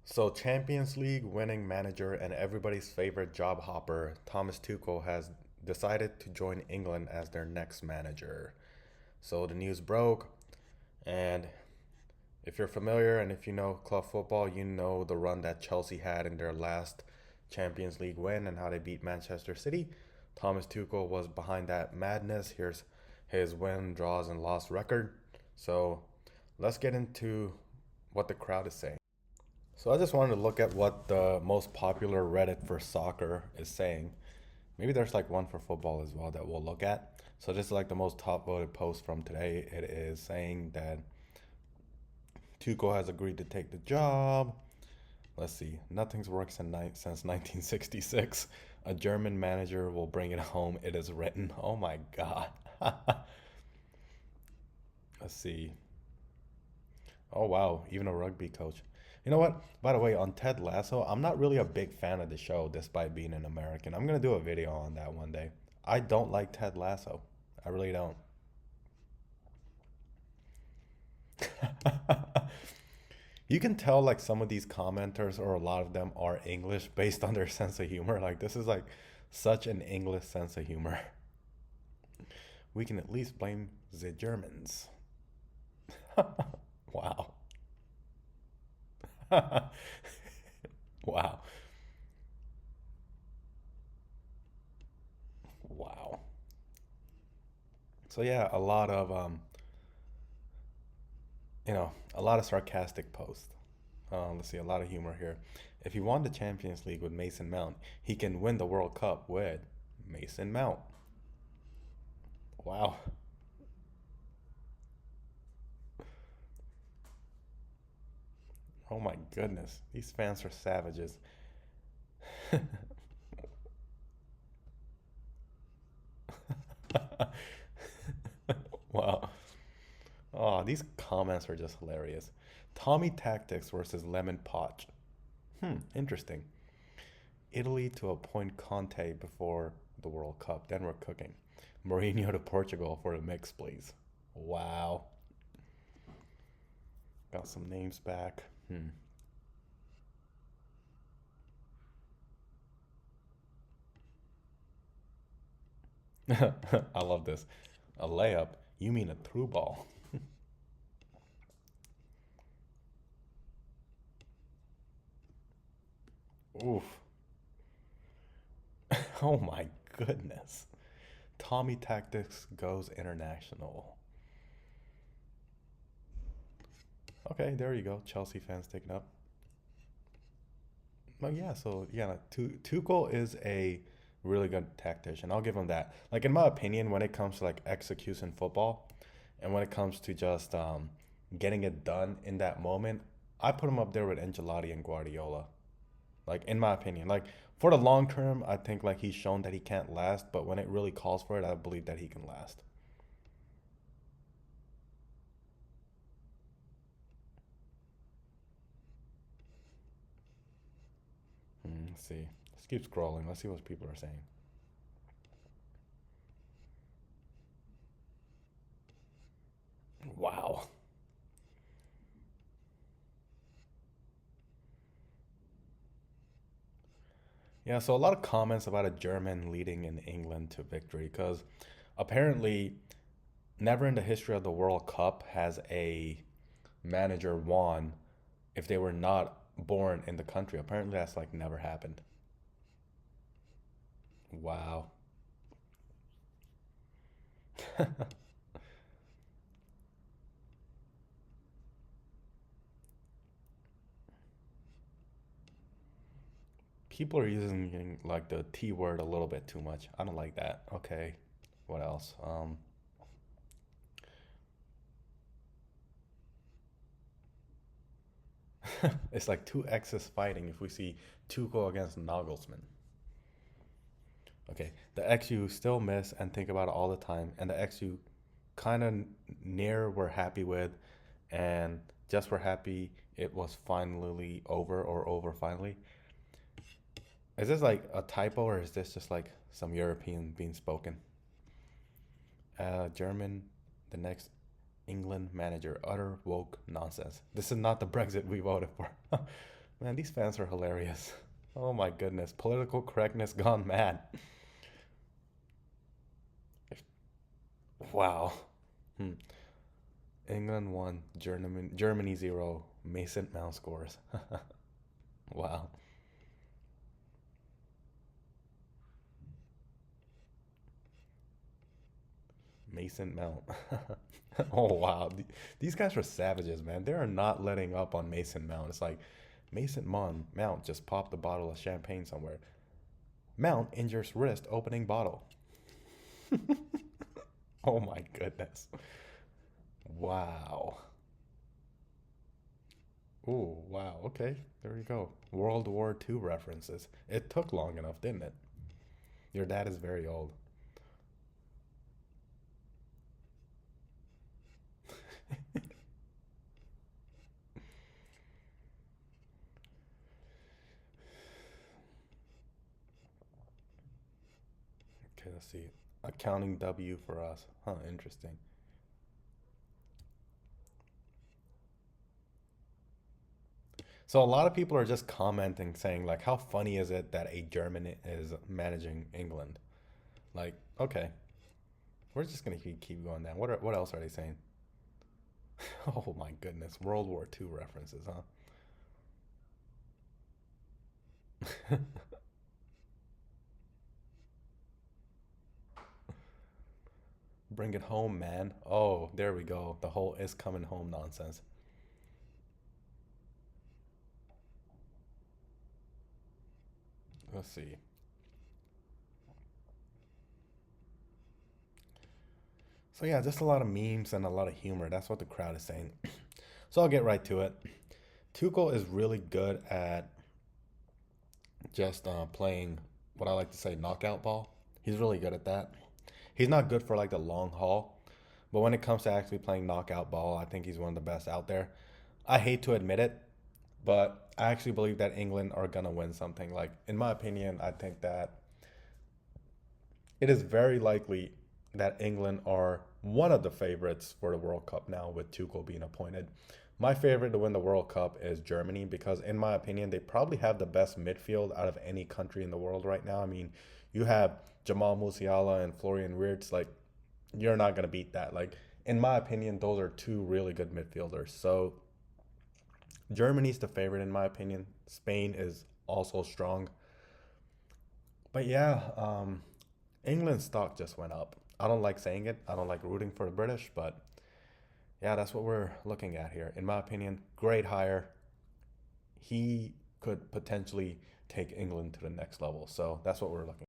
So, Champions League winning manager and everybody's favorite job hopper, Thomas Tuchel, has decided to join England as their next manager. So, the news broke, and if you're familiar and if you know club football, you know the run that Chelsea had in their last Champions League win and how they beat Manchester City. Thomas Tuchel was behind that madness. Here's his win, draws, and loss record. So, let's get into what the crowd is saying. So I just wanted to look at what the most popular Reddit for soccer is saying. Maybe there's like one for football as well that we'll look at. So this is like the most top voted post from today. It is saying that Tuchel has agreed to take the job. Let's see. Nothing's worked since 1966. A German manager will bring it home. It is written. Oh my God. Let's see. Oh wow, even a rugby coach. You know what? By the way, on Ted Lasso, I'm not really a big fan of the show despite being an American. I'm gonna do a video on that one day. I don't like Ted Lasso. I really don't. You can tell like some of these commenters or a lot of them are English based on their sense of humor. Like this is like such an English sense of humor. We can at least blame the Germans. Wow. Wow. Wow. So yeah, a lot of sarcastic posts. Let's see, a lot of humor here. If he won the Champions League with Mason Mount, he can win the World Cup with Mason Mount. Wow. Oh my goodness. These fans are savages. Wow. Oh, these comments are just hilarious. Tommy Tactics versus Lemon Potch. Interesting. Italy to appoint Conte before the World Cup. Then we're cooking. Mourinho to Portugal for the mix, please. Wow. Got some names back. I love this. A layup? You mean a through ball? Oof. Oh my goodness. Tommy Tactics goes international. Okay, there you go. Chelsea fans taking up. But yeah, so yeah, like, Tuchel is a really good tactician. I'll give him that. Like in my opinion, when it comes to like execution football, and when it comes to just getting it done in that moment, I put him up there with Ancelotti and Guardiola. Like in my opinion, like for the long term, I think like he's shown that he can't last, but when it really calls for it, I believe that he can last. Let's see. Let's keep scrolling. Let's see what people are saying. Wow. Yeah, so a lot of comments about a German leading in England to victory because apparently never in the history of the World Cup has a manager won if they were not born in the country. Apparently that's like never happened. Wow. People are using like the T word a little bit too much. I don't like that. Okay. What else? It's like two exes fighting if we see Tuchel against Nagelsmann. Okay, the ex you still miss and think about it all the time, and the ex you kind of near were happy with, and just were happy it was finally over or over finally. Is this like a typo or is this just like some European being spoken? German, the next England manager, utter woke nonsense. This is not the Brexit we voted for. Man, these fans are hilarious. Oh my goodness. Political correctness gone mad. Wow. Hmm. England 1, Germany 0. Mason Mount scores. Wow. Mason Mount. Oh wow. These guys are savages, man. They are not letting up on Mason Mount. It's like Mount just popped a bottle of champagne somewhere. Mount injures wrist opening bottle. Oh my goodness. Wow. Ooh, wow. Okay, there you go. World War II references. It took long enough, didn't it? Your dad is very old. Okay, let's see. Accounting W for us. Huh, interesting. So a lot of people are just commenting saying like how funny is it that a German is managing England? Like, okay, we're just gonna keep going down. What else are they saying? Oh my goodness, World War II references, huh? Bring it home, man. Oh, there we go. The whole is coming home nonsense. Let's see. So yeah, just a lot of memes and a lot of humor. That's what the crowd is saying. So I'll get right to it. Tuchel is really good at just playing what I like to say knockout ball. He's really good at that. He's not good for like the long haul, but when it comes to actually playing knockout ball, I think he's one of the best out there. I hate to admit it, but I actually believe that England are gonna win something. Like in my opinion, I think that it is very likely that England are one of the favorites for the World Cup now with Tuchel being appointed. My favorite to win the World Cup is Germany because, in my opinion, they probably have the best midfield out of any country in the world right now. I mean, you have Jamal Musiala and Florian Wirtz. Like, you're not going to beat that. Like, in my opinion, those are two really good midfielders. So, Germany's the favorite, in my opinion. Spain is also strong. But yeah, England's stock just went up. I don't like saying it. I don't like rooting for the British, but yeah, that's what we're looking at here. In my opinion, great hire. He could potentially take England to the next level. So that's what we're looking